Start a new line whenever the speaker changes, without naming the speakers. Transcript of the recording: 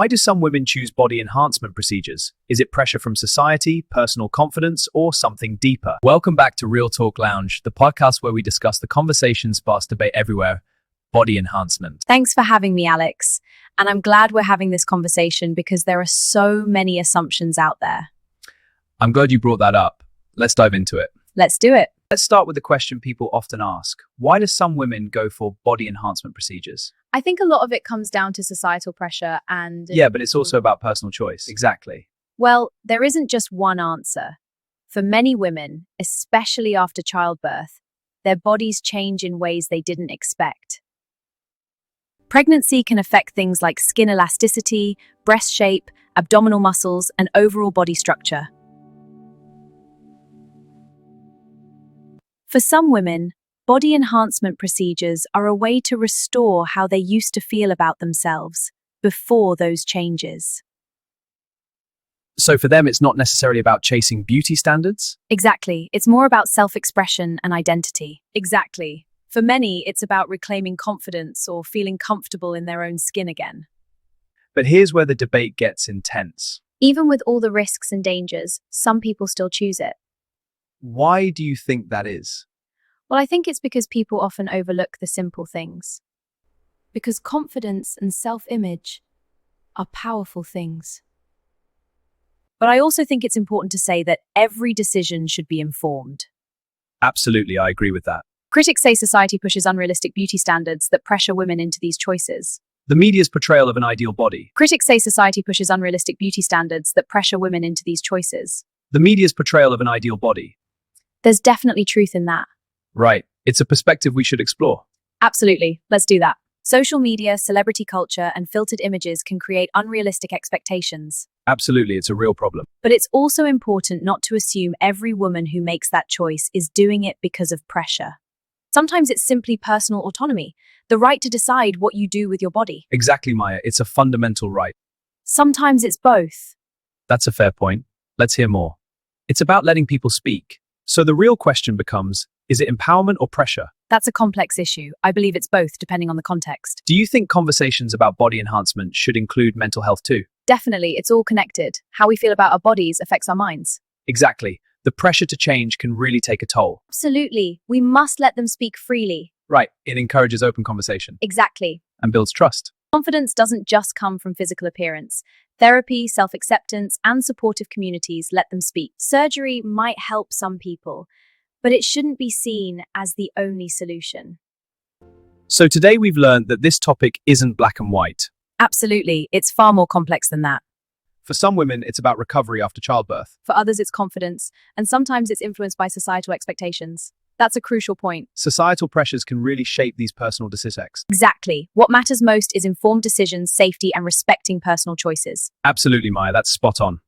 Why do some women choose body enhancement procedures? Is it pressure from society, personal confidence, or something deeper? Welcome back to Real Talk Lounge, the podcast where we discuss the conversations sparse debate everywhere, body enhancement.
Thanks for having me, Alex. And I'm glad we're having this conversation because there are so many assumptions out there.
I'm glad you brought that up. Let's dive into it.
Let's do it.
Let's start with the question people often ask. Why do some women go for body enhancement procedures?
I think a lot of it comes down to societal pressure and...
Yeah, but it's also about personal choice. Exactly.
Well, there isn't just one answer. For many women, especially after childbirth, their bodies change in ways they didn't expect. Pregnancy can affect things like skin elasticity, breast shape, abdominal muscles, and overall body structure. For some women, body enhancement procedures are a way to restore how they used to feel about themselves before those changes.
So for them, it's not necessarily about chasing beauty standards?
Exactly. It's more about self-expression and identity. Exactly. For many, it's about reclaiming confidence or feeling comfortable in their own skin again.
But here's where the debate gets intense.
Even with all the risks and dangers, some people still choose it.
Why do you think that is?
Well, I think it's because people often overlook the simple things. Because confidence and self-image are powerful things. But I also think it's important to say that every decision should be informed.
Absolutely, I agree with that.
Critics say society pushes unrealistic beauty standards that pressure women into these choices.
The media's portrayal of an ideal body.
Critics say society pushes unrealistic beauty standards that pressure women into these choices.
The media's portrayal of an ideal body.
There's definitely truth in that.
Right. It's a perspective we should explore.
Absolutely. Let's do that. Social media, celebrity culture, and filtered images can create unrealistic expectations.
Absolutely, it's a real problem.
But it's also important not to assume every woman who makes that choice is doing it because of pressure. Sometimes it's simply personal autonomy, the right to decide what you do with your body.
Exactly, Maya. It's a fundamental right.
Sometimes it's both.
That's a fair point. Let's hear more. It's about letting people speak. So the real question becomes, is it empowerment or pressure?
That's a complex issue. I believe it's both, depending on the context.
Do you think conversations about body enhancement should include mental health too?
Definitely, it's all connected. How we feel about our bodies affects our minds.
Exactly. The pressure to change can really take a toll.
Absolutely. We must let them speak freely.
Right. It encourages open conversation.
Exactly.
And builds trust.
Confidence doesn't just come from physical appearance. Therapy, self-acceptance, and supportive communities let them speak. Surgery might help some people, but it shouldn't be seen as the only solution.
So today we've learned that this topic isn't black and white.
Absolutely. It's far more complex than that.
For some women, it's about recovery after childbirth.
For others, it's confidence, and sometimes it's influenced by societal expectations. That's a crucial point.
Societal pressures can really shape these personal decisions.
Exactly. What matters most is informed decisions, safety, and respecting personal choices.
Absolutely, Maya. That's spot on.